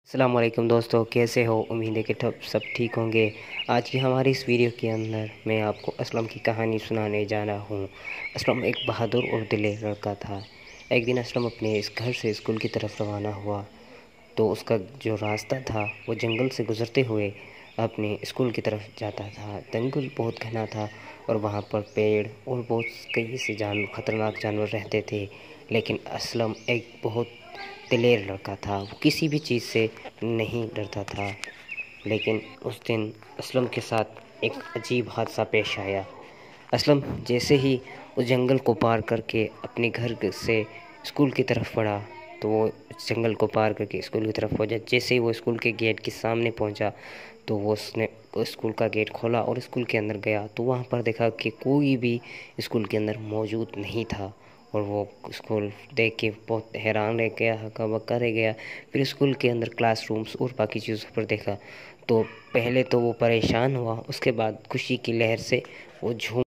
अस्सलाम वालेकुम दोस्तों, कैसे हो? उम्मीद है कि सब ठीक होंगे। आज की हमारी इस वीडियो के अंदर मैं आपको असलम की कहानी सुनाने जा रहा हूँ। असलम एक बहादुर और दिलेर लड़का था। एक दिन असलम अपने इस घर से स्कूल की तरफ रवाना हुआ तो उसका जो रास्ता था वो जंगल से गुज़रते हुए अपने स्कूल की तरफ जाता था। जंगल बहुत घना था और वहाँ पर पेड़ और बहुत कई से ख़तरनाक जानवर रहते थे। लेकिन असलम एक बहुत दिलेर लड़का था, वो किसी भी चीज़ से नहीं डरता था। लेकिन उस दिन असलम के साथ एक अजीब हादसा पेश आया। असलम जैसे ही उस जंगल को पार करके अपने घर से स्कूल की तरफ बढ़ा तो वो जंगल को पार करके स्कूल की तरफ पहुंचा। जैसे ही वो स्कूल के गेट के सामने पहुंचा तो वो उसने स्कूल का गेट खोला और स्कूल के अंदर गया तो वहाँ पर देखा कि कोई भी स्कूल के अंदर मौजूद नहीं था। और वो स्कूल देख के बहुत हैरान रह गया, हक्का बक्का रह गया। फिर स्कूल के अंदर क्लासरूम्स और बाकी चीज़ों पर देखा तो पहले तो वो परेशान हुआ, उसके बाद खुशी की लहर से वो झूम